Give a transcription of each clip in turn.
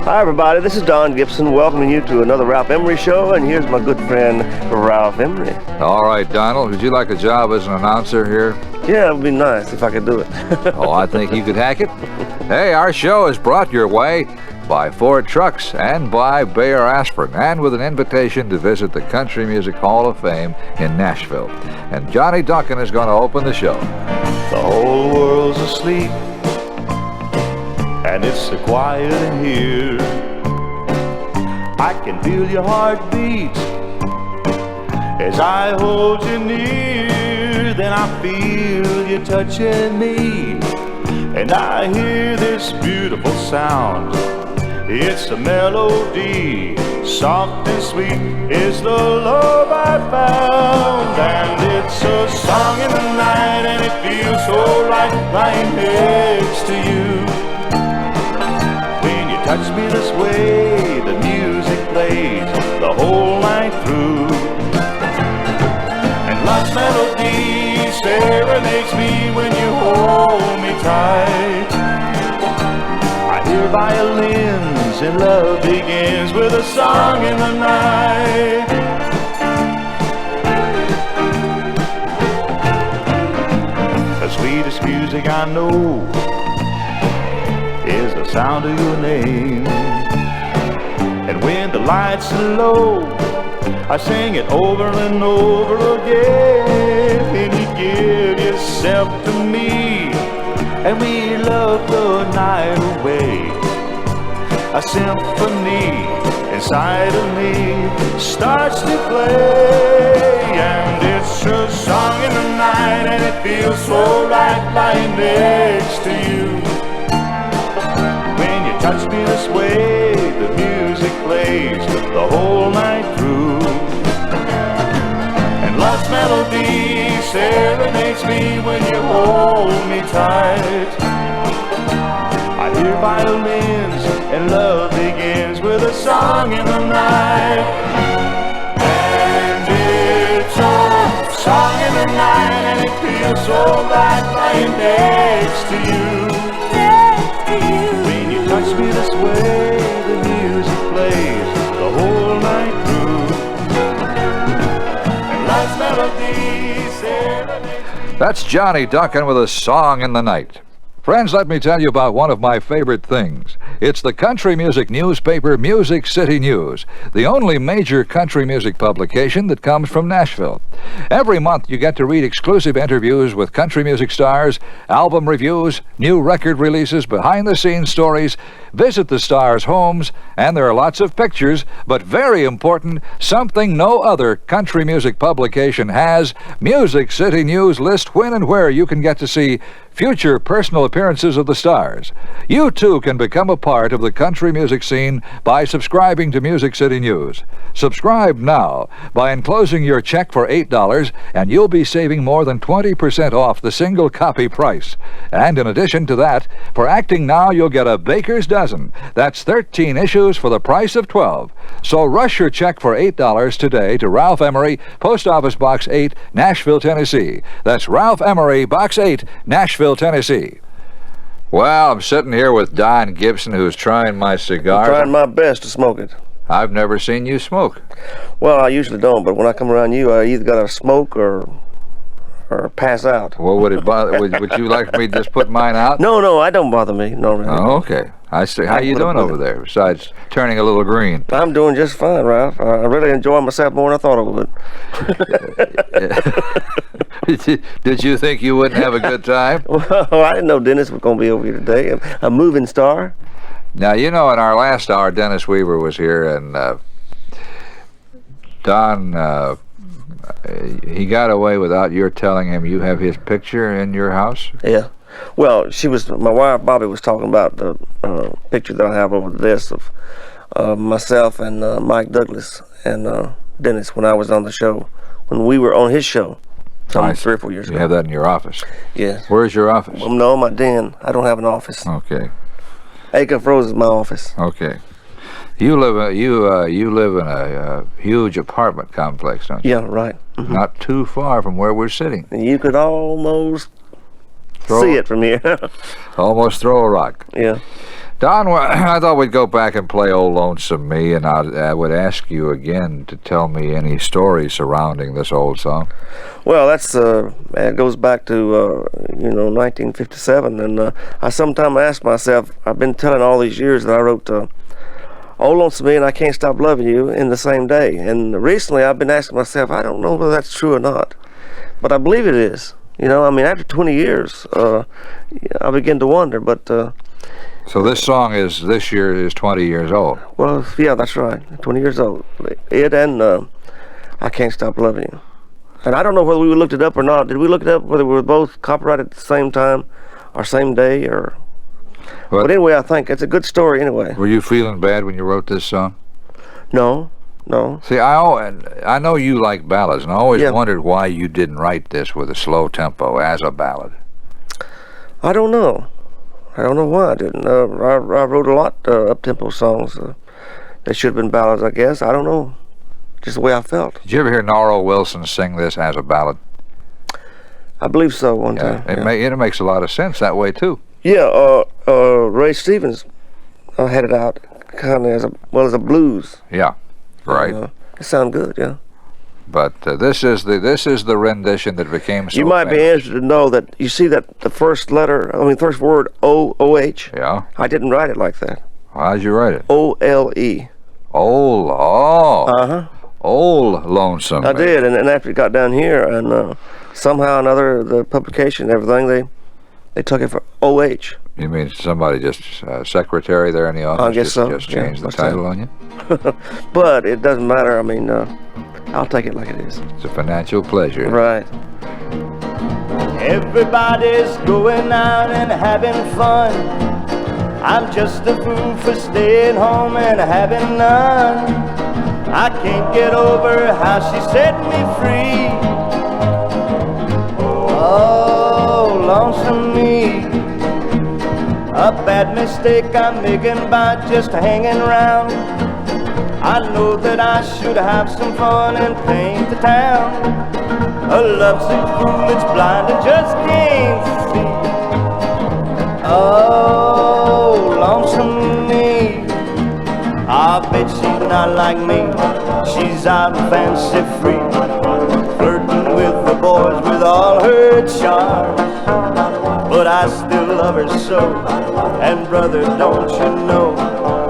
Hi everybody, this is Don Gibson welcoming you to another Ralph Emery show, and here's my good friend Ralph Emery. All right, Donald, would you like a job as an announcer here? Yeah, it would be nice if I could do it. Oh, I think you could hack it. Hey, our show is brought your way by Ford Trucks and by Bayer Aspirin, and with an invitation to visit the Country Music Hall of Fame in Nashville. And Johnny Duncan is going to open the show. The whole world's asleep, and it's so quiet in here. I can feel your heartbeat as I hold you near. Then I feel you touching me, and I hear this beautiful sound. It's a melody, soft and sweet is the love I found. And it's a song in the night, and it feels so right lying next to you. When you touch me this way, the music plays the whole night through. And love's melody serenades me when you hold me tight. I hear violins and love begins with a song in the night. The sweetest music I know is the sound of your name. And when the lights are low, I sing it over and over again. And you give yourself to me, and we love the night away. A symphony inside of me starts to play. And it's a song in the night, and it feels so right lying next to you. When you touch me this way, the music plays the whole night through. And love's melody serenades me when you hold me tight. I hear violins and love begins with a song in the night. And it's a song in the night, and it feels so right lying next to you. When you touch me this way, the music plays the whole night through. And love's melody serenades. That's Johnny Duncan with a song in the night. Friends, let me tell you about one of my favorite things. It's the country music newspaper Music City News, the only major country music publication that comes from Nashville. Every month you get to read exclusive interviews with country music stars, album reviews, new record releases, behind-the-scenes stories, visit the stars' homes, and there are lots of pictures, but very important, something no other country music publication has. Music City News lists when and where you can get to see future personal appearances of the stars. You too can become a part of the country music scene by subscribing to Music City News. Subscribe now by enclosing your check for $8, and you'll be saving more than 20% off the single copy price. And in addition to that, for acting now, you'll get a baker's dozen. That's 13 issues for the price of 12. So rush your check for $8 today to Ralph Emery, Post Office Box 8, Nashville, Tennessee. That's Ralph Emery, Box 8, Nashville, Tennessee. Well, I'm sitting here with Don Gibson, who's trying my cigar. I'm trying my best to smoke it. I've never seen you smoke. Well, I usually don't, but when I come around you, I either got to smoke or pass out. Well, would it bother? Would you like me to just put mine out? No, I don't bother me. No, really. Oh, okay. I see. How you doing over there? Besides turning a little green. I'm doing just fine, Ralph. I really enjoy myself more than I thought I would. Did you think you wouldn't have a good time? Well, I didn't know Dennis was going to be over here today. A moving star. Now, you know, in our last hour, Dennis Weaver was here, and Don, he got away without your telling him you have his picture in your house? Yeah. Well, my wife, Bobby, was talking about the picture that I have over the desk of myself and Mike Douglas and Dennis when I was on the show, when we were on his show. 3 or 4 years ago. You have that in your office? Yes. Where's your office? Well, no, my den. I don't have an office. Okay. Acuff Rose is my office. Okay. You live in a huge apartment complex, don't you? Yeah, right. Mm-hmm. Not too far from where we're sitting. You could almost see it from here. Almost throw a rock. Yeah. Don, well, I thought we'd go back and play Old Lonesome Me, and I would ask you again to tell me any stories surrounding this old song. Well, it goes back to 1957, and I sometimes ask myself, I've been telling all these years that I wrote Old Lonesome Me and I Can't Stop Loving You in the same day, and recently I've been asking myself, I don't know whether that's true or not, but I believe it is. After 20 years, I begin to wonder, but. So this song this year is 20 years old. Well, yeah, that's right. 20 years old. It and I Can't Stop Loving You. And I don't know whether we looked it up or not. Did we look it up whether we were both copyrighted at the same time or same day or? But anyway, I think it's a good story anyway. Were you feeling bad when you wrote this song? No. See, I know you like ballads, and I always wondered why you didn't write this with a slow tempo as a ballad. I don't know why I didn't. I wrote a lot up-tempo songs. They should have been ballads, I guess. I don't know. Just the way I felt. Did you ever hear Norro Wilson sing this as a ballad? I believe so one time. It makes a lot of sense that way, too. Yeah, Ray Stevens had it out kind of as a blues. Yeah, right. It sounded good, yeah. But this is the rendition that became so You might famous. be interested to know that you see that the first word O-O-H. Yeah. I didn't write it like that. How'd you write it? O-L-E. Old Lonesome. I did, and after it got down here, and somehow or another, the publication and everything, they took it for O-H. You mean somebody just secretary there in the office? I guess so. Just changed the title on you? But it doesn't matter. I mean, I'll take it like it is. It's a financial pleasure. Right. Everybody's going out and having fun. I'm just a fool for staying home and having none. I can't get over how she set me free. Oh, lonesome me. A bad mistake I'm making by just hanging around. I know that I should have some fun and paint the town. A lovesick fool that's blind and just can't see. Oh, lonesome me. I bet she's not like me. She's out and fancy free, flirting with the boys with all her charms. But I still love her so, and brother, don't you know,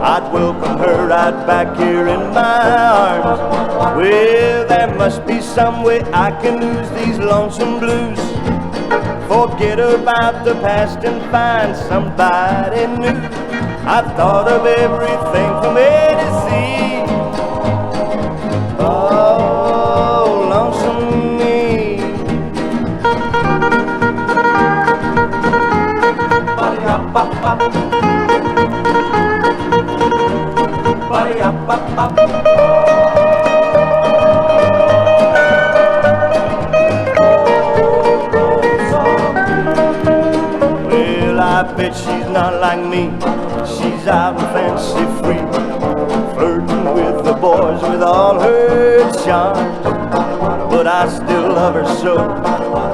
I'd welcome her right back here in my arms. Well, there must be some way I can lose these lonesome blues, forget about the past and find somebody new. I've thought of everything from A to Z. Oh, lonesome me. Well, I bet she's not like me. She's out and fancy free, flirting with the boys with all her charms. But I still love her so,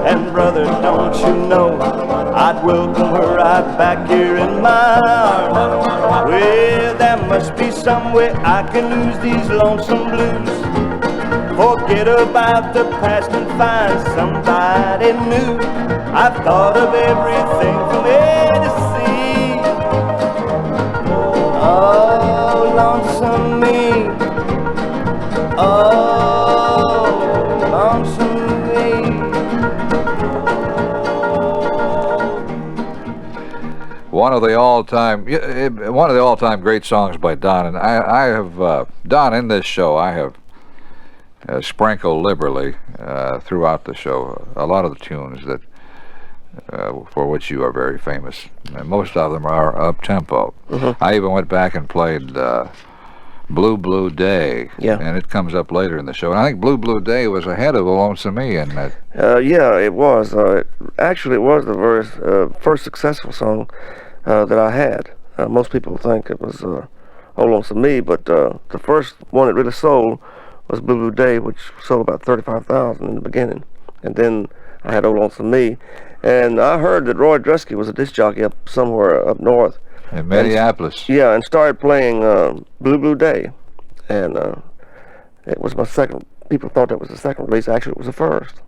and brother, don't you know, I'd welcome her right back here in my arms. Well, there must be some way I can lose these lonesome blues, forget about the past and find somebody new. I've thought of everything from A to Z. Oh, lonesome me. Oh, lonesome me. One of the all-time great songs by Don, and I have Don in this show. I have sprinkled liberally throughout the show a lot of the tunes that for which you are very famous. And most of them are up-tempo. Mm-hmm. I even went back and played Blue Blue Day, Yeah. and it comes up later in the show. And I think Blue Blue Day was ahead of Lonesome Me in that. Yeah, it was. Actually, it was the very first successful song that I had. Most people think it was Old Lonesome Me, but the first one that really sold was Blue Blue Day, which sold about 35,000 in the beginning. And then I had Old Lonesome Me. And I heard that Roy Dresky was a disc jockey up somewhere up north, In Minneapolis. Yeah, and started playing Blue Blue Day. And it was my second. People thought that was the second release. Actually, it was the first.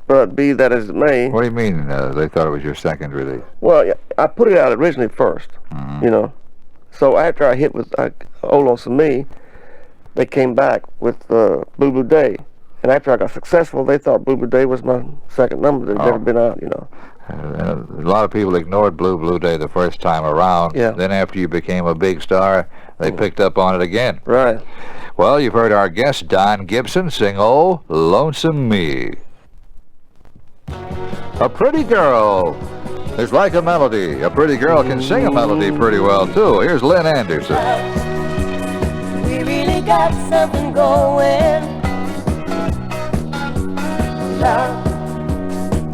But be that as it may. What do you mean they thought it was your second release? Well, yeah, I put it out originally first, you know. So after I hit with Old Lonesome Me, they came back with Blue Blue Day. And after I got successful, they thought Blue Blue Day was my second number that had never been out, you know. A lot of people ignored Blue Blue Day the first time around. Yeah. Then after you became a big star, they picked up on it again. Right. Well, you've heard our guest, Don Gibson, sing Oh, Lonesome Me. A pretty girl is like a melody. A pretty girl can sing a melody pretty well, too. Here's Lynn Anderson. We really got something going. Love,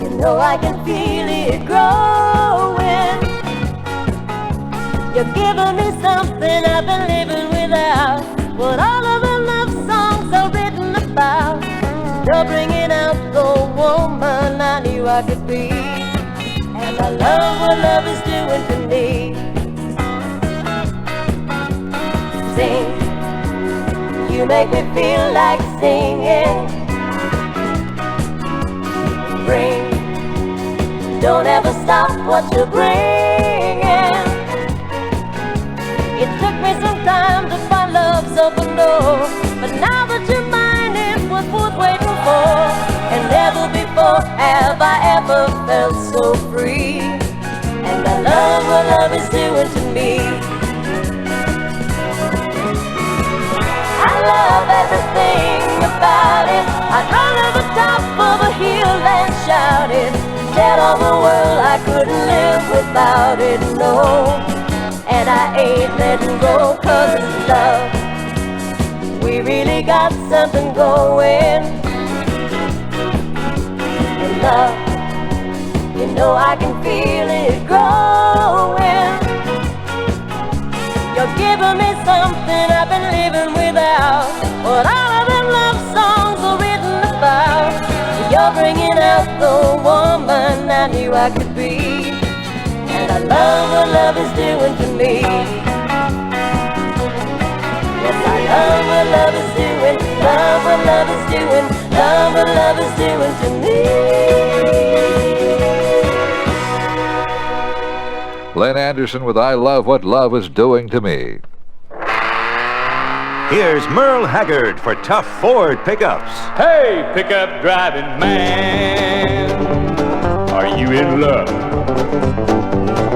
you know I can feel it growing. You're giving me something I've been living without. What all of the love songs are written about. You're bringing out the woman I knew I could be. And I love what love is doing to me. Sing, you make me feel like singing. Bring, don't ever stop what you're bringing. It took me some time to find love's open door, but now that you're mine, it was worth waiting for. And never before have I ever felt so free. And I love what love is doing to me. I love everything about it. I'd run to the top of a hill and shout it. Tell all the world I couldn't live without it, no. And I ain't letting go 'cause it's love. We really got something going. And love, you know I can feel it growing. You're giving me something I've been living without. What all of them love songs are written about. You're bringing out the woman I knew I could be. And I love what love is doing to me. Yes, I love what love is doing. Love what love is doing. Love what love is doing to me. Lynn Anderson with I Love What Love Is Doing to Me. Here's Merle Haggard for tough Ford pickups. Hey, pickup driving man, are you in love?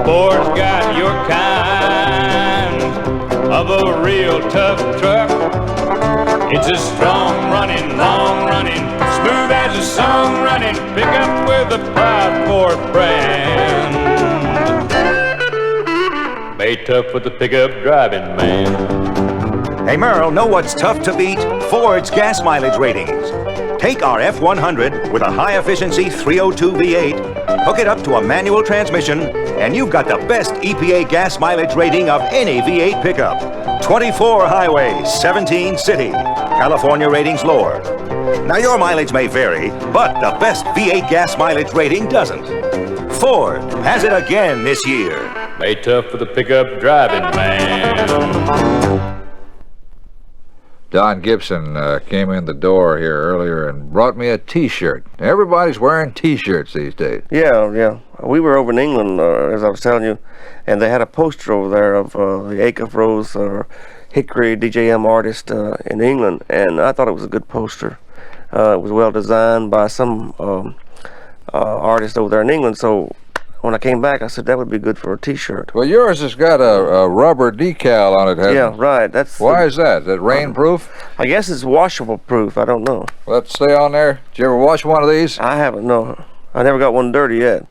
Ford's got your kind of a real tough truck. It's a strong running, long running, smooth as a song running pickup with a proud Ford brand. Made tough with the pickup driving man. Hey Merle, know what's tough to beat? Ford's gas mileage ratings. Take our F100 with a high-efficiency 302 V8, hook it up to a manual transmission, and you've got the best EPA gas mileage rating of any V8 pickup. 24 highways, 17 city. California ratings lower. Now your mileage may vary, but the best V8 gas mileage rating doesn't. Ford has it again this year. Made tough for the pickup driving man. Don Gibson came in the door here earlier and brought me a T-shirt. Everybody's wearing T-shirts these days. Yeah. We were over in England, as I was telling you, and they had a poster over there of the Acuff Rose Hickory DJM artist in England, and I thought it was a good poster. It was well designed by some artist over there in England, so when I came back, I said that would be good for a T-shirt. Well, yours has got a rubber decal on it, hasn't Yeah, it? right. Why is that? Is that rain-proof? I guess it's washable proof. I don't know. Let's stay on there. Did you ever wash one of these? I haven't. No, I never got one dirty yet.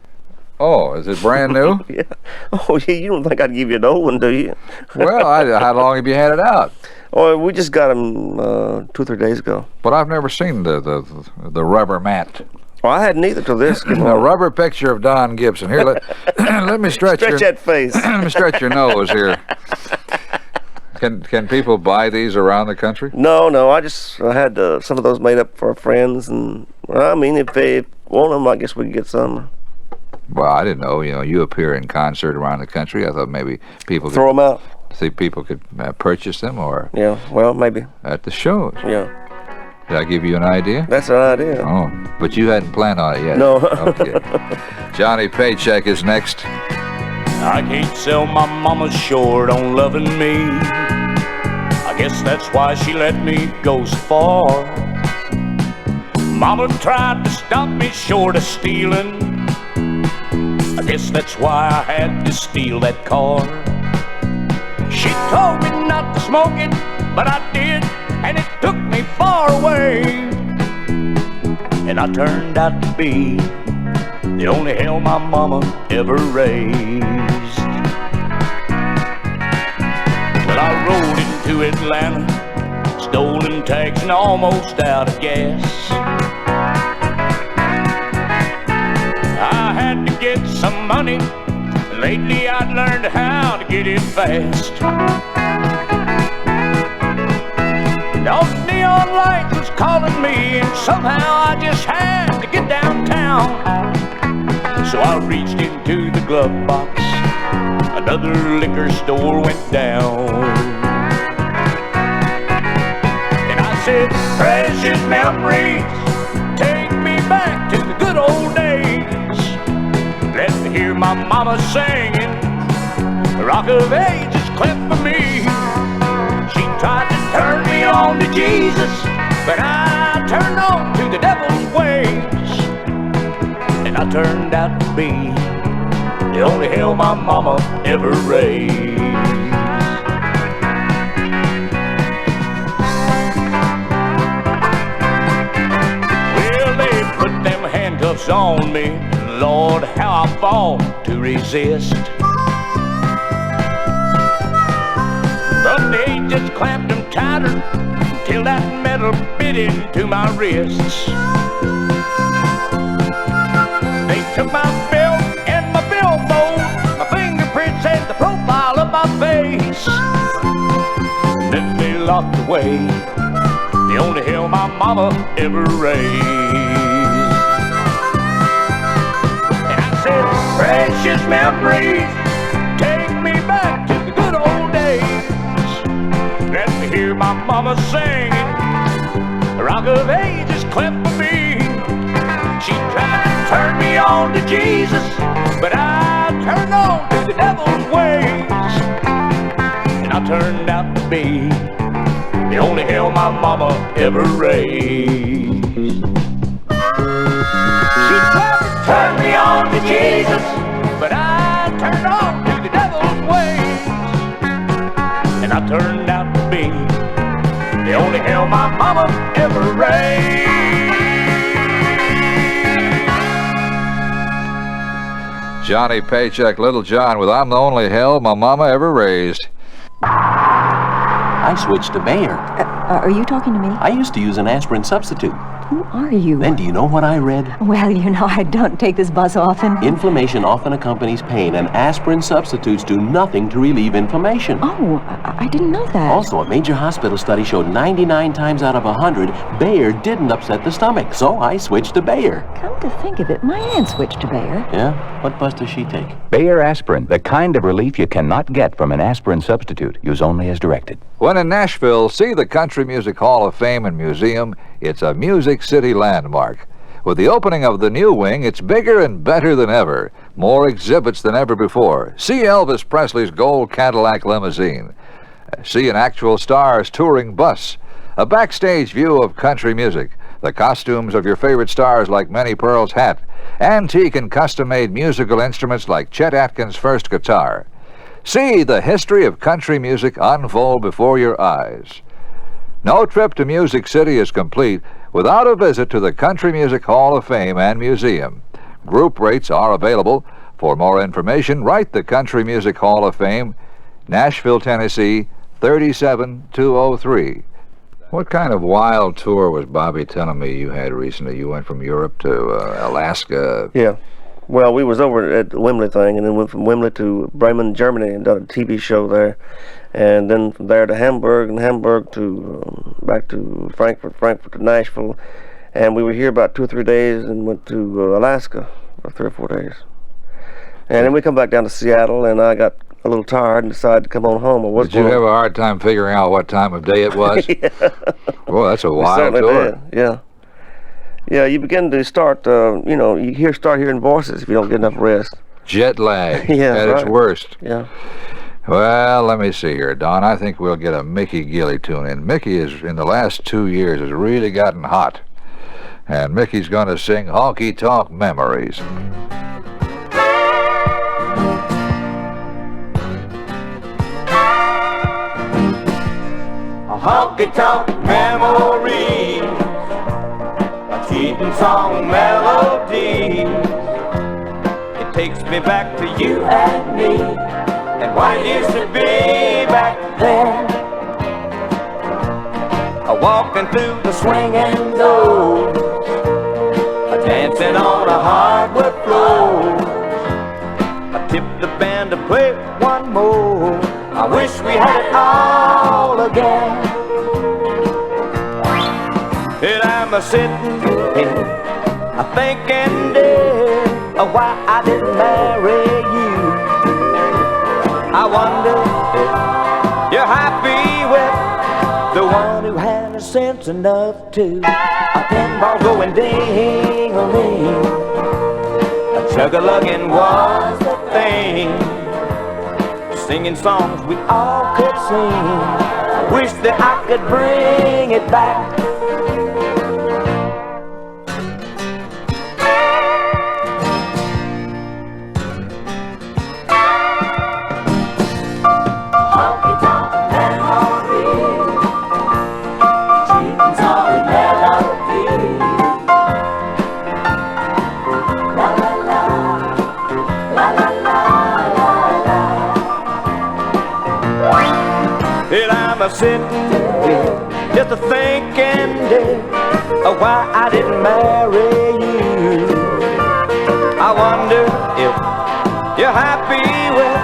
Oh, is it brand new? Yeah. Oh, yeah. You don't think I'd give you an old one, do you? Well, how long have you had it out? Oh, we just got them 2 or 3 days ago. But I've never seen the rubber mat. Well, I hadn't either till this. A rubber picture of Don Gibson. Here, let me stretch that face. Let me stretch your nose here. Can people buy these around the country? No. I just had some of those made up for our friends, and well, I mean, if they want them, I guess we can get some. Well, I didn't know. You know, you appear in concert around the country. I thought maybe people Throw them out. could purchase them or Yeah, well, maybe. at the shows. Yeah, Did I give you an idea? that's an idea. Oh, but you hadn't planned on it yet. No. Okay. Johnny Paycheck is next. I can't sell my mama short on loving me. I guess that's why she let me go so far. Mama tried to stop me short of stealing. I guess that's why I had to steal that car. She told me not to smoke it, but I did, and it took me far away. And I turned out to be the only hell my mama ever raised. Well, I rode into Atlanta, stolen tags and almost out of gas. I had to get some money. Lately I'd learned how to get it fast. Those neon lights was calling me, and somehow I just had to get downtown. So I reached into the glove box. Another liquor store went down. And I said, precious memories, take me back to the good old days. Let me hear my mama singing, the Rock of Ages clap for me. She tried to turn me on to Jesus, but I turned on to the devil's ways. And I turned out to be the only hell my mama ever raised. Well, they put them handcuffs on me. Lord, how I fought to resist. But they just clamped them tighter till that metal bit into my wrists. They took my belt and my billfold, my fingerprints and the profile of my face. Then they locked away the only hell my mama ever raised. Precious memories, take me back to the good old days. Let me hear my mama singing, the Rock of Ages clap for me. She tried to turn me on to Jesus, but I turned on to the devil's ways. And I turned out to be the only hell my mama ever raised. She tried to turn me on to Jesus, but I turned on to the devil's ways. And I turned out to be the only hell my mama ever raised. Johnny Paycheck, Little John with I'm the Only Hell My Mama Ever Raised. I switched to Bayer. Are you talking to me? I used to use an aspirin substitute. Who are you? Then do you know what I read? Well, you know, I don't take this bus often. Inflammation often accompanies pain, and aspirin substitutes do nothing to relieve inflammation. Oh, I didn't know that. Also, a major hospital study showed 99 times out of 100, Bayer didn't upset the stomach, so I switched to Bayer. Come to think of it, my aunt switched to Bayer. Yeah? What bus does she take? Bayer aspirin, the kind of relief you cannot get from an aspirin substitute. Use only as directed. When in Nashville, see the Country Music Hall of Fame and Museum. It's a Music City landmark. With the opening of the new wing, it's bigger and better than ever. More exhibits than ever before. See Elvis Presley's gold Cadillac limousine. See an actual Stars touring bus. A backstage view of country music. The costumes of your favorite stars like Minnie Pearl's hat. Antique and custom-made musical instruments like Chet Atkins' first guitar. See the history of country music unfold before your eyes. No trip to Music City is complete without a visit to the Country Music Hall of Fame and Museum. Group rates are available. For more information, write the Country Music Hall of Fame, Nashville, Tennessee, 37203. What kind of wild tour was Bobby telling me you had recently? You went from Europe to Alaska. Yeah. Well, we was over at the Wembley thing, and then went from Wembley to Bremen, Germany, and done a TV show there. And then from there to Hamburg, and Hamburg to back to Frankfurt, Frankfurt to Nashville. And we were here about 2 or 3 days and went to Alaska for 3 or 4 days. And then we come back down to Seattle, and I got a little tired and decided to come on home. Did you have a hard time figuring out what time of day it was? Yeah. Boy, that's a We wild certainly tour. did, yeah. Yeah, you begin to start, you start hearing voices if you don't get enough rest. Jet lag Yeah, at its right. worst. Yeah. Well, let me see here, Don. I think we'll get a Mickey Gilley tune in. Mickey is, in the last 2 years, has really gotten hot. And Mickey's going to sing Honky Tonk Memories. Honky tonk memories, a cheating song melody. It takes me back to you and me, and what it used to be back then. Walking through the swinging doors, dancing on a hardwood floor. I tipped the band to play one more. I wish we had it all again. And I'm a-sitting here, a-thinking, dear, of why I didn't marry you. I wonder if you're happy with the one who had a sense enough to a pinball going ding-a-ling. A chug-a-lugging was the thing, singing songs we all could sing. I wish that I could bring it back. Sitting here, just a thinking, dear, of why I didn't marry you. I wonder if you're happy with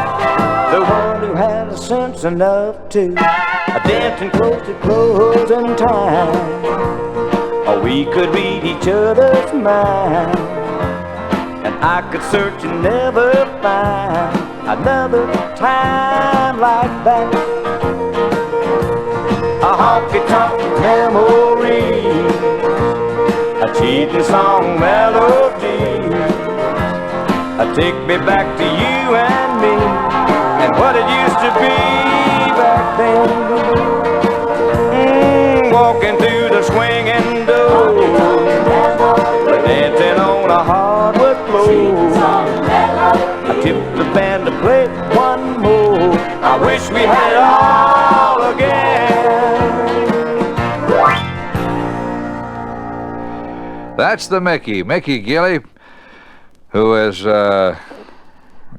the one who had a sense enough to dancing close to closing time, or we could read each other's mind, and I could search and never find another time like that. A honky-tonk memory, a cheating song melody. Take me back to you and me, and what it used to be back then. Walking through the swinging door, dancing on a hardwood floor. I tipped the band to play one more. I wish we had it all again. That's the Mickey Gilley, who is,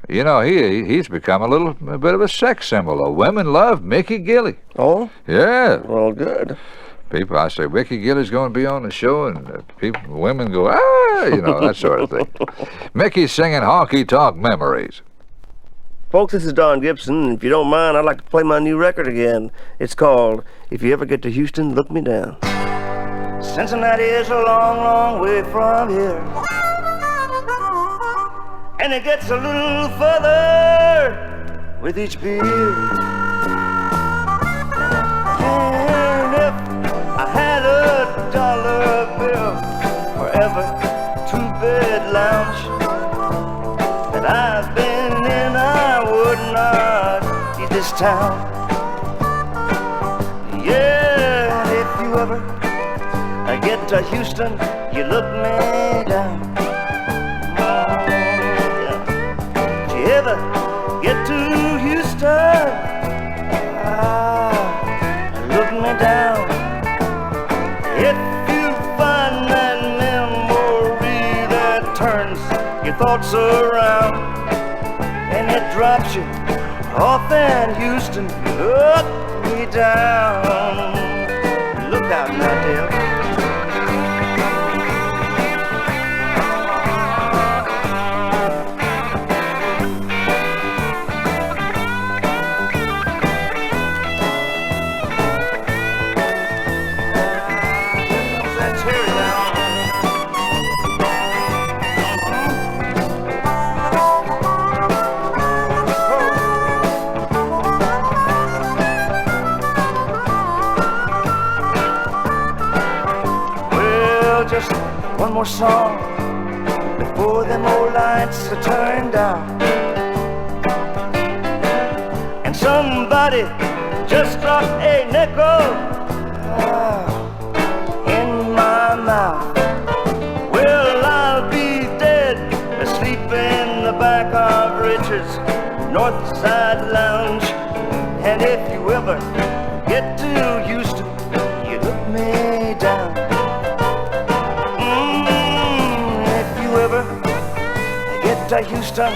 he's become a bit of a sex symbol. Women love Mickey Gilley. Oh? Yeah. Well, good. People, I say, Mickey Gilley's going to be on the show, and women go, that sort of thing. Mickey's singing Honky Tonk Memories. Folks, this is Don Gibson, and if you don't mind, I'd like to play my new record again. It's called If You Ever Get to Houston, Look Me Down. Cincinnati is a long, long way from here, and it gets a little further with each beer. And if I had $1 bill for every two-bed lounge that I've been in, I would not leave this town. Yeah, if you ever get to Houston, you look me down. If you ever get to Houston, look me down. If you find that memory that turns your thoughts around, and it drops you off in Houston, look me down. Look out now, dear. one more song before them old lights are turned out. And somebody just dropped a nickel in my mouth. Well, I'll be dead asleep in the back of Richard's North Side Lounge. And if you ever get to Houston, you look me down. If you ever get to Houston,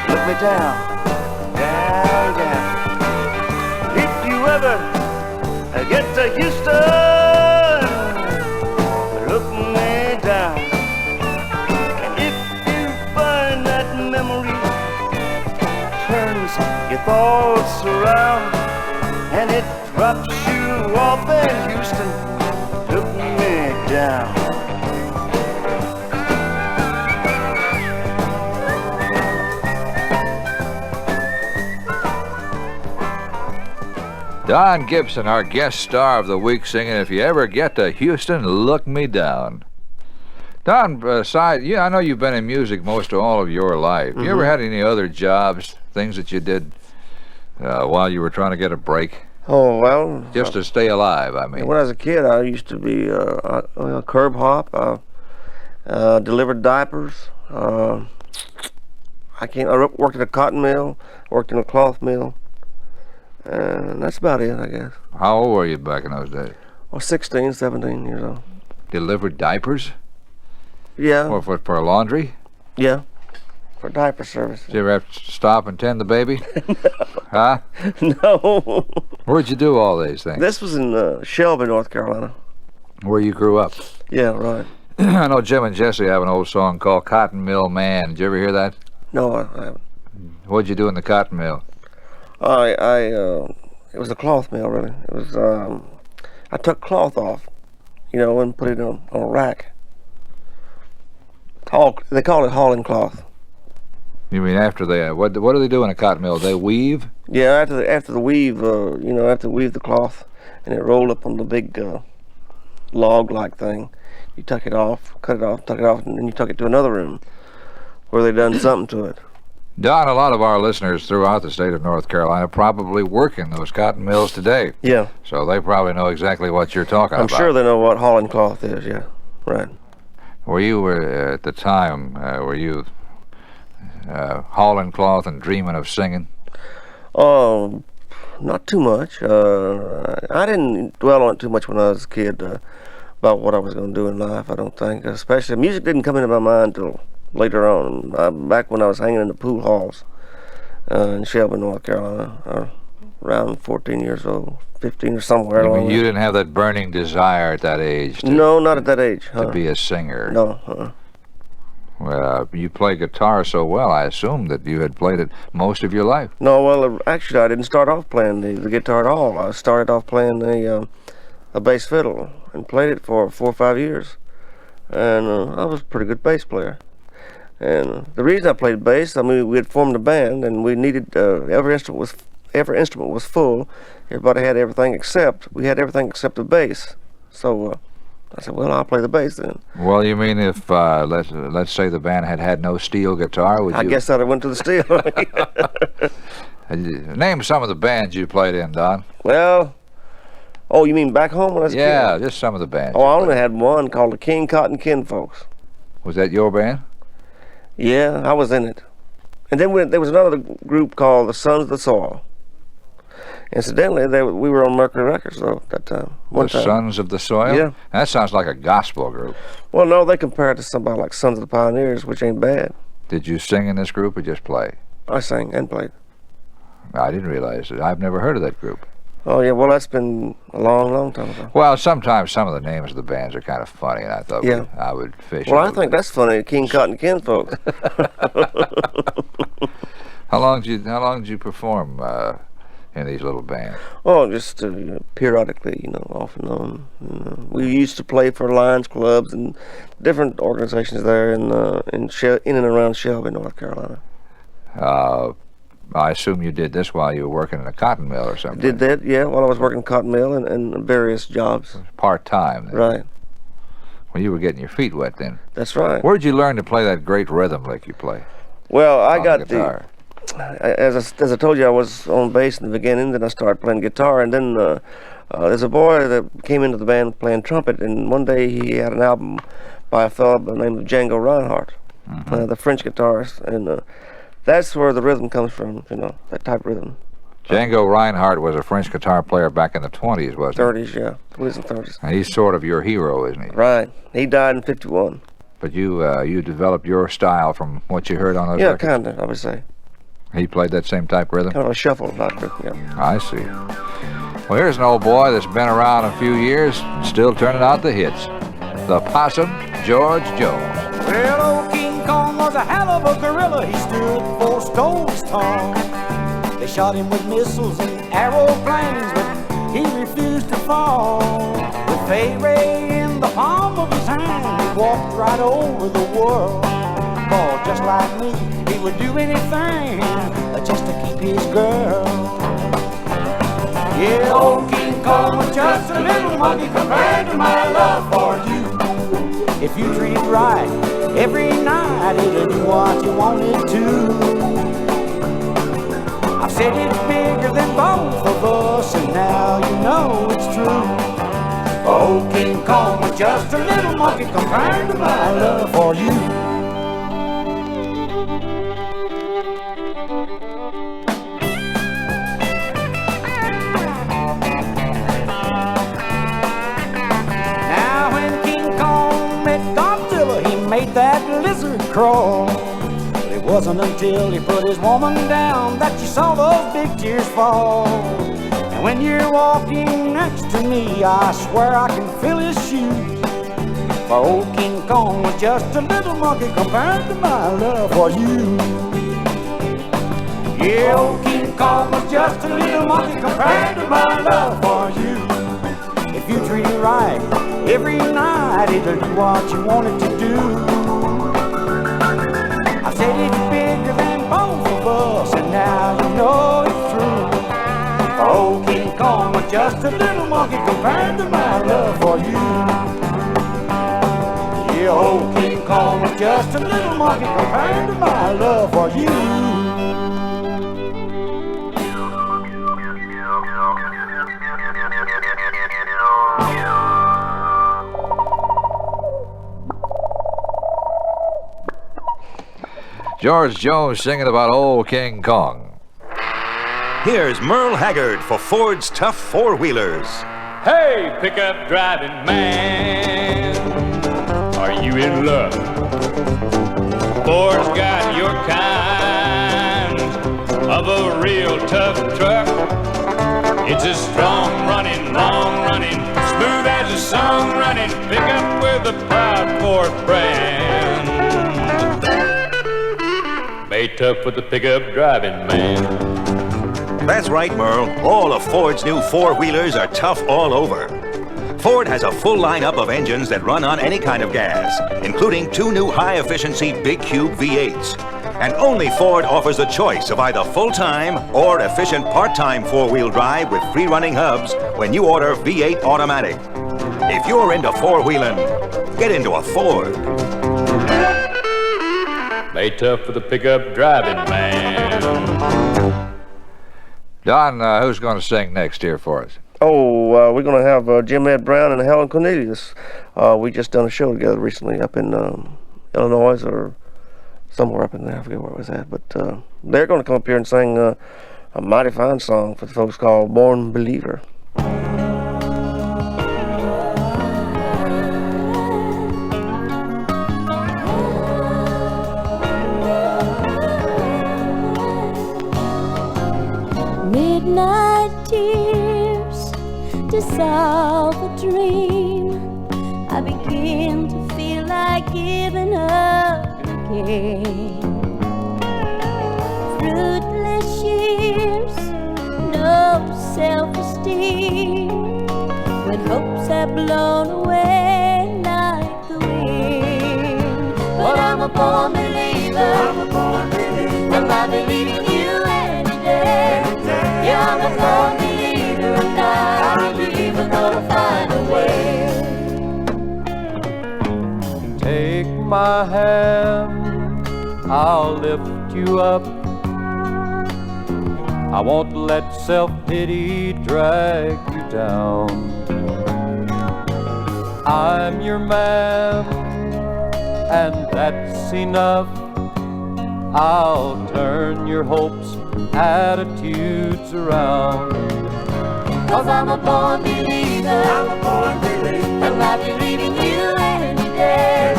look me down, down, down. If you ever get to Houston, look me down. And if you find that memory turns your thoughts around and it drops you off in Houston, look me down. Don Gibson, our guest star of the week, singing "If You Ever Get to Houston, Look Me Down." Don, I know you've been in music most of all of your life. You ever had any other jobs, things that you did while you were trying to get a break? Oh, well... Just to stay alive, I mean. When I was a kid, I used to be a curb hop. Delivered diapers. I worked at a cotton mill, worked in a cloth mill. And that's about it, I guess. How old were you back in those days? I was 16, 17 years old. Delivered diapers? Yeah. Or for laundry? Yeah. For diaper service. Did you ever have to stop and tend the baby? No. Huh? No. Where'd you do all these things? This was in Shelby, North Carolina. Where you grew up? Yeah, right. I know Jim and Jesse have an old song called Cotton Mill Man. Did you ever hear that? No, I haven't. What'd you do in the cotton mill? It was a cloth mill, really. It was, I took cloth off, and put it on a rack. They call it hauling cloth. You mean after they, what do they do in a cotton mill? They weave? Yeah, after the weave, after weave the cloth, and it rolled up on the big log-like thing. You tuck it off, cut it off, tuck it off, and then you tuck it to another room where they done something to it. Don, a lot of our listeners throughout the state of North Carolina probably work in those cotton mills today. Yeah. So they probably know exactly what you're talking about. I'm sure they know what hauling cloth is, yeah. Right. Were you, at the time, were you hauling cloth and dreaming of singing? Oh, not too much. I didn't dwell on it too much when I was a kid about what I was going to do in life, I don't think. Especially, music didn't come into my mind until later on, back when I was hanging in the pool halls in Shelby, North Carolina, around 14 years old, 15 or somewhere You along mean you didn't have that burning desire at that age? No, not at that age. To be a singer? No. Well, you play guitar so well, I assumed that you had played it most of your life. No, well, actually, I didn't start off playing the guitar at all. I started off playing a bass fiddle and played it for 4 or 5 years. And I was a pretty good bass player. And the reason I played bass, we had formed a band, and we needed every instrument was full. Everybody had everything except the bass. So I said, well, I'll play the bass then. Well, you mean if let's say the band had no steel guitar, would you? I guess I'd have went to the steel. Name some of the bands you played in, Don. Well, you mean back home when I was a kid? Yeah, just some of the bands. I only had one called the King Cotton Kinfolks. Was that your band? Yeah, I was in it. And then there was another group called the Sons of the Soil. Incidentally, we were on Mercury Records, though, at that time. The Sons of the Soil? Yeah. That sounds like a gospel group. Well, no, they compare it to somebody like Sons of the Pioneers, which ain't bad. Did you sing in this group or just play? I sang and played. I didn't realize it. I've never heard of that group. Oh, yeah, well, that's been a long, long time ago. Well, sometimes some of the names of the bands are kind of funny, and I thought I would fish. Well, I think that's funny, King Cotton Kinfolks. How long did you perform in these little bands? Oh, just periodically, off and on. We used to play for Lions clubs and different organizations there in and around Shelby, North Carolina. I assume you did this while you were working in a cotton mill or something. Did that, yeah, while I was working cotton mill and various jobs. Part-time. Right. Well, you were getting your feet wet then. That's right. Where'd you learn to play that great rhythm lick you play? Well, I on got the guitar? as I told you, I was on bass in the beginning. Then I started playing guitar, and then there's a boy that came into the band playing trumpet. And one day he had an album by a fellow by the name of Django Reinhardt, the French guitarist, and that's where the rhythm comes from. You know, that type of rhythm. Django Reinhardt was a French guitar player back in the 20s, wasn't he? 30s, yeah, 20s and 30s. And he's sort of your hero, isn't he? Right. He died in '51. But you developed your style from what you heard on those records? Yeah, kind of, I would say. He played that same type of rhythm? Kind of a shuffle, like that, yeah. I see. Well, here's an old boy that's been around a few years, still turning out the hits. The Possum, George Jones. Well, old King Kong was a hell of a gorilla. He stood 4 stories tall. They shot him with missiles and aeroplanes, but he refused to fall. With Fay Ray in the palm of his hand, he walked right over the world. For just like me, he would do anything just to keep his girl. Yeah, old King Kong was just a little monkey compared to my love for you. If you treat it right, every night it'll do what you want it to. I've said it's bigger than both of us, and now you know it's true. Old King Kong was just a little monkey compared to my love for you. Now when King Kong met Godzilla, he made that lizard crawl. But it wasn't until he put his woman down that you saw those big tears fall. And when you're walking next to me, I swear I can feel his shoes. For old King Kong was just a little monkey compared to my love for you. Yeah, old King Kong was just a little monkey compared to my love for you. If you treat it right, every night it'll do what you want it to do. I said it's bigger than both of us, and now you know it's true. Old King Kong was just a little monkey compared to my love for you. Yeah, old King Kong was just a little monkey compared to my love for you. George Jones singing about old King Kong. Here's Merle Haggard for Ford's Tough Four-Wheelers. Hey, pickup driving man, are you in love? Ford's got your kind of a real tough truck. It's a strong running, long running, smooth as a song running pickup with a proud Ford brand. Made tough with the pickup driving man. That's right, Merle. All of Ford's new four-wheelers are tough all over. Ford has a full lineup of engines that run on any kind of gas, including 2 new high-efficiency Big Cube V8s. And only Ford offers the choice of either full-time or efficient part-time four-wheel drive with free-running hubs when you order V8 automatic. If you're into four-wheeling, get into a Ford. Made tough for the pickup driving man. Don, who's going to sing next here for us? Oh, we're going to have Jim Ed Brown and Helen Cornelius. We just done a show together recently up in Illinois or somewhere up in there. I forget where it was at. But they're going to come up here and sing a mighty fine song for the folks called Born Believer. Midnight tears dissolve a dream. I begin to feel like giving up again. Fruitless years, no self-esteem, when hopes have blown away like the wind. But I'm a born believer, and I believe in you any day. Yeah, I'm a born believer, and I believe we're gonna find a way. my hand, I'll lift you up. I won't let self-pity drag you down. I'm your man, and that's enough. I'll turn your hopes, attitudes around. 'Cause I'm a born believer, and I believe in you any day.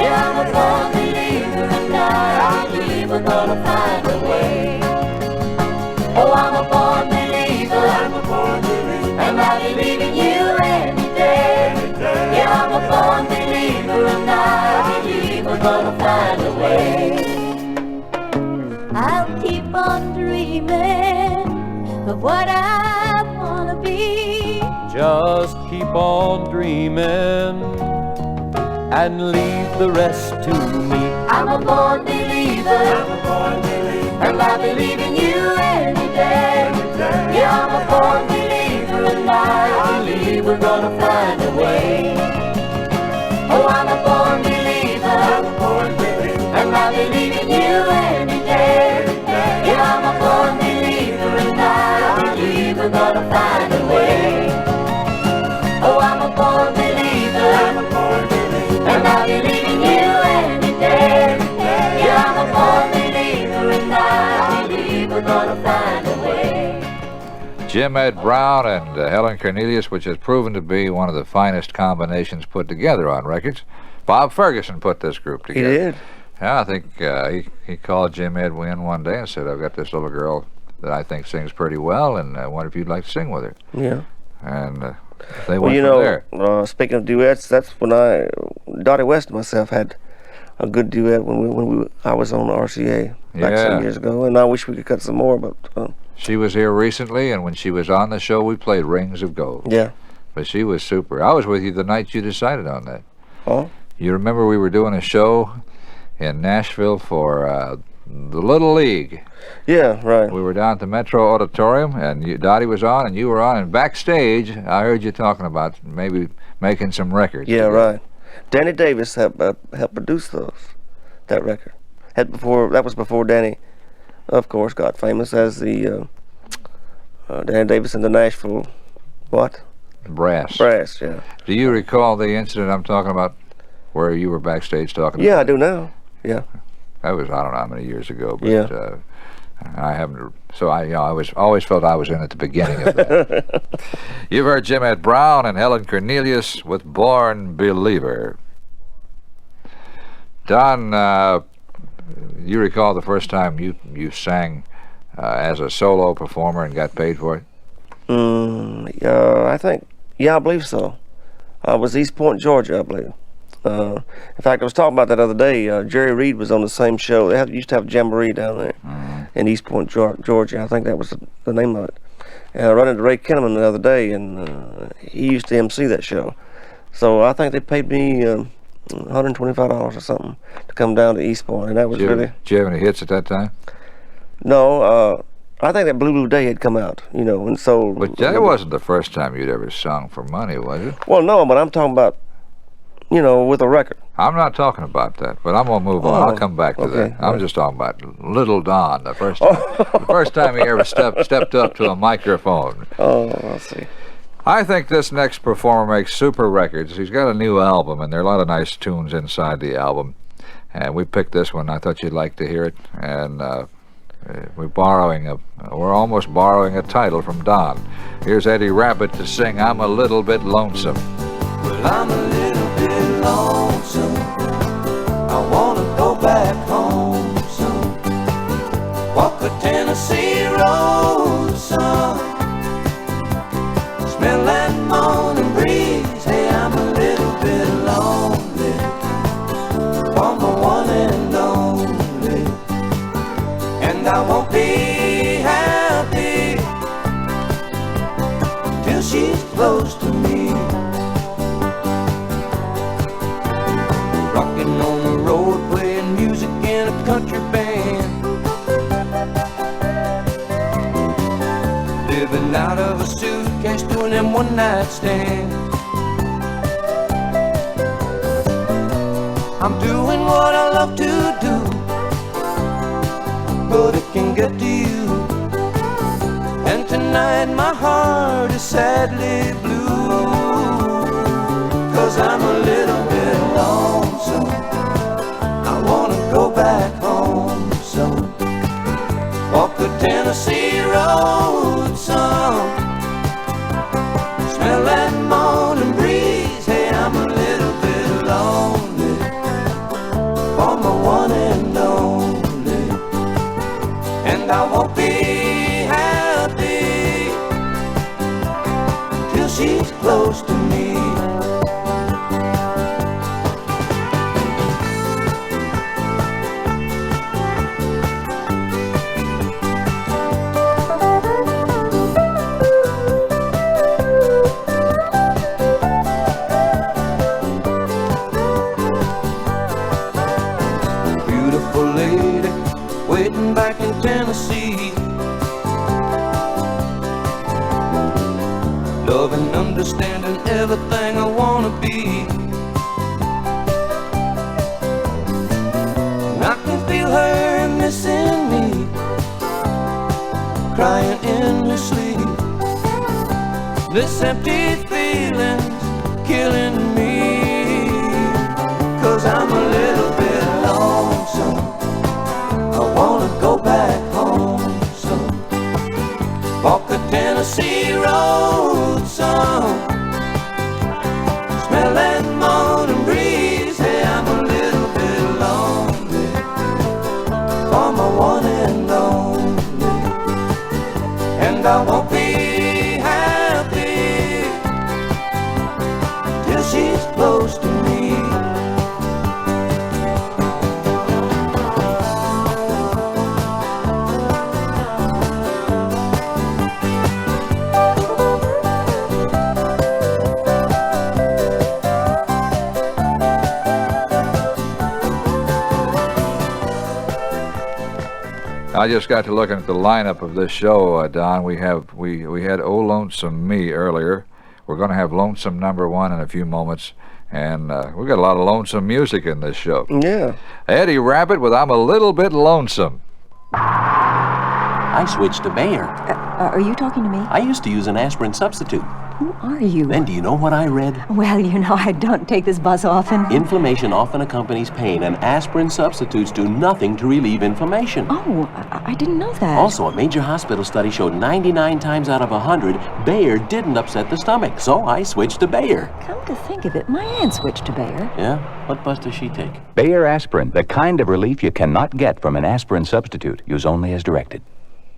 Yeah, I'm a born believer, and I believe we're gonna find a way. Oh, I'm a born believer, and I believe in you any day. Yeah, I'm a born believer, and I believe we're gonna find a way. I'll keep on dreaming of what I wanna be. Just keep on dreaming and leave the rest to me. I'm a born believer, and I believe in you any day. Yeah, I'm a born believer, and I believe we're gonna find a way. Oh, I'm a born believer, and I believe in you any day. Yeah, I'm a born believer, and I believe we're gonna find a way. Oh, I'm a born believer, and I believe in you any day. Yeah, I'm a born believer, and I believe we're gonna find a way. Jim Ed Brown and Helen Cornelius, which has proven to be one of the finest combinations put together on records. Bob Ferguson put this group He together. did. Yeah, I think he called Jim Ed in one day and said, I've got this little girl that I think sings pretty well, and I wonder if you'd like to sing with her. Yeah. And they Well, went you from know, there. speaking of duets, that's when Dottie West and myself had a good duet when I was on RCA back some years ago, and I wish we could cut some more, but She was here recently, and when she was on the show, we played Rings of Gold. yeah. But she was super. I was with you the night you decided on that. Oh, You remember we were doing a show in Nashville for the Little League. yeah, right. We were down at the Metro Auditorium, and Dottie was on, and you were on, and backstage, I heard you talking about maybe making some records. Yeah, together. right. Danny Davis helped produce that record. That was before Danny, of course, got famous as the Danny Davis and the Nashville Brass. Yeah. Do you recall the incident I'm talking about, where you were backstage talking? Yeah, I about do now. Yeah. That was, I don't know how many years ago, but Yeah. I haven't. So I always felt I was in at the beginning of that. You've heard Jim Ed Brown and Helen Cornelius with "Born Believer." Don, you recall the first time you sang as a solo performer and got paid for it? I think, yeah, I believe so. It was East Point, Georgia, I believe. In fact, I was talking about that other day. Jerry Reed was on the same show. They used to have a jamboree down there in East Point, Georgia. I think that was the name of it. And I ran into Ray Kinnaman the other day, and he used to MC that show. So I think they paid me $125 or something to come down to East Point, and that was really... Did you have any hits at that time? No, I think that Blue Day had come out, and so... But that wasn't the first time you'd ever sung for money, was it? Well, no, but I'm talking about, with a record. I'm not talking about that, but I'm gonna move on. I'll come back to that. I'm just talking about Little Don, the first time he ever stepped up to a microphone. Oh, I'll see. I think this next performer makes super records. He's got a new album, and there are a lot of nice tunes inside the album. And we picked this one. I thought you'd like to hear it. And we're almost borrowing a title from Don. Here's Eddie Rabbitt to sing "I'm a Little Bit Lonesome." Well, I'm a little bit lonesome. I wanna go back home, son. Walk a Tennessee road, son. Smell that morning breeze. Hey, I'm a little bit lonely for my one and only, and I won't be happy till she's close to me. Rocking on the road, playing music in a country band, living out of a suitcase, doing them one-night stands. I'm doing what I love to do, but it can get to you. And tonight my heart is sadly blue, 'cause I'm a little bit lonesome. I wanna go back home, so walk the Tennessee road some, smell that morning breeze. Hey, I'm a little bit lonely for my one and only, and I won't be happy till she's close to me. Back in Tennessee, loving, understanding everything I wanna be. And I can feel her missing me, crying in her sleep. This empty feeling's killing me, 'cause I'm a little bit lonesome. I wanna go back home, so walk the Tennessee road some, smell that morning breeze. Hey, I'm a little bit lonely for my one and only, and I won't be happy till she's close to me. I just got to looking at the lineup of this show, Don. We had "Oh Lonesome Me" earlier. We're going to have "Lonesome Number One" in a few moments, and we've got a lot of lonesome music in this show. Yeah. Eddie Rabbit with "I'm a Little Bit Lonesome." I switched to Bayer. Are you talking to me? I used to use an aspirin substitute. Who are you? Then do you know what I read? Well, you know, I don't take this bus often. Inflammation often accompanies pain, and aspirin substitutes do nothing to relieve inflammation. Oh, I didn't know that. Also, a major hospital study showed 99 times out of 100, Bayer didn't upset the stomach, so I switched to Bayer. Come to think of it, my aunt switched to Bayer. Yeah? What bus does she take? Bayer aspirin, the kind of relief you cannot get from an aspirin substitute. Use only as directed.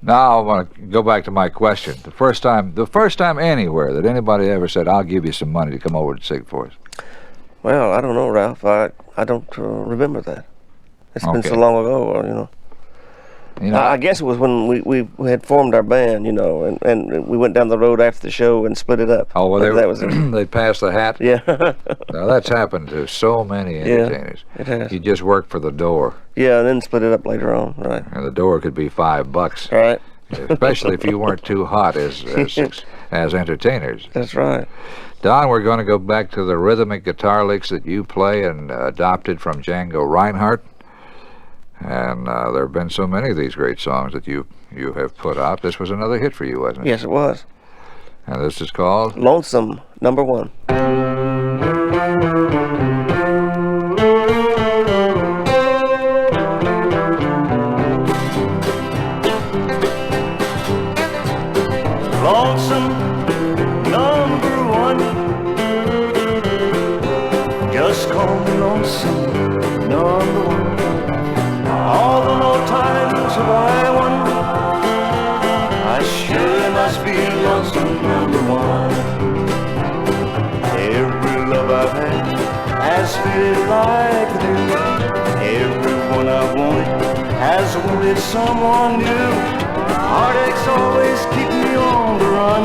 Now I want to go back to my question. The first time anywhere that anybody ever said, "I'll give you some money to come over to sing for us." Well, I don't know, Ralph. I don't remember that. It's been so long ago, you know. I guess it was when we had formed our band, you know, and we went down the road after the show and split it up. Oh, well, that was it. They passed the hat? Yeah. Now, that's happened to so many entertainers. Yeah, it has. You just work for the door. Yeah, and then split it up later on, right. And the door could be $5. Right. Especially if you weren't too hot as entertainers. That's right. Don, we're going to go back to the rhythmic guitar licks that you play and adopted from Django Reinhardt. And there have been so many of these great songs that you have put out. This was another hit for you, wasn't it? Yes, it was. And this is called? Lonesome Number One. Lonesome number one, just call me lonesome number one. Although no titles have I won, I surely must be lonesome number one. Every love I've had has fitted like new. Everyone I've wanted has wanted someone new. Heartaches always keep me on the run.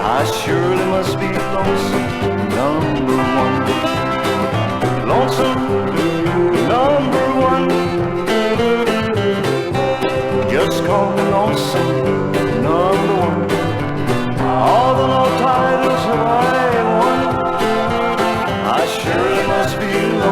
I surely must be lonesome number one. Lonesome number one, just call me lonesome number one. Although no titles have I won, I surely must be lonesome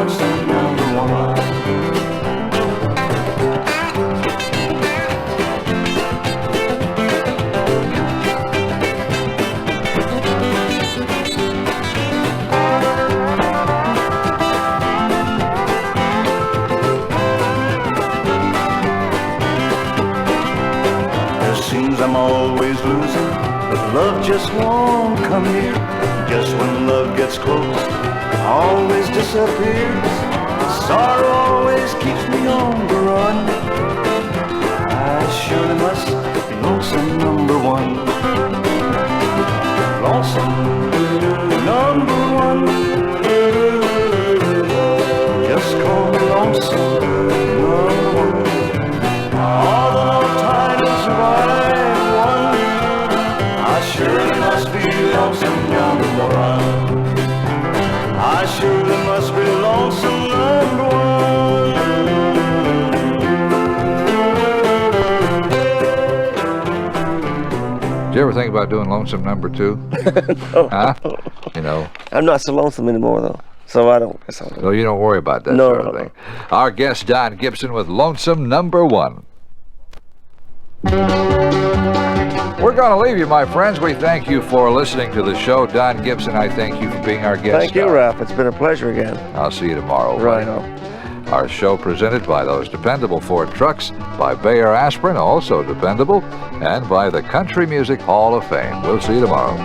always losing, but love just won't come near. Just when love gets close, always disappears. Sorrow always keeps me on the run. I surely must be lonesome number one. Lonesome number one. Just call me lonesome number one. All the long titles I've won, I surely must be lonesome number one. I surely must be lonesome number one. Did you ever think about doing Lonesome number 2? No. Huh? You know. I'm not so lonesome anymore, though. So I don't. So you don't worry about that No, sort of thing. Our guest, Don Gibson, with Lonesome number 1. We're going to leave you, my friends. We thank you for listening to the show. Don Gibson, I thank you for being our guest. Thank you, Ralph. It's been a pleasure again. I'll see you tomorrow. Right buddy. on. Our show presented by those dependable Ford trucks, by Bayer Aspirin, also dependable, and by the Country Music Hall of Fame. We'll see you tomorrow.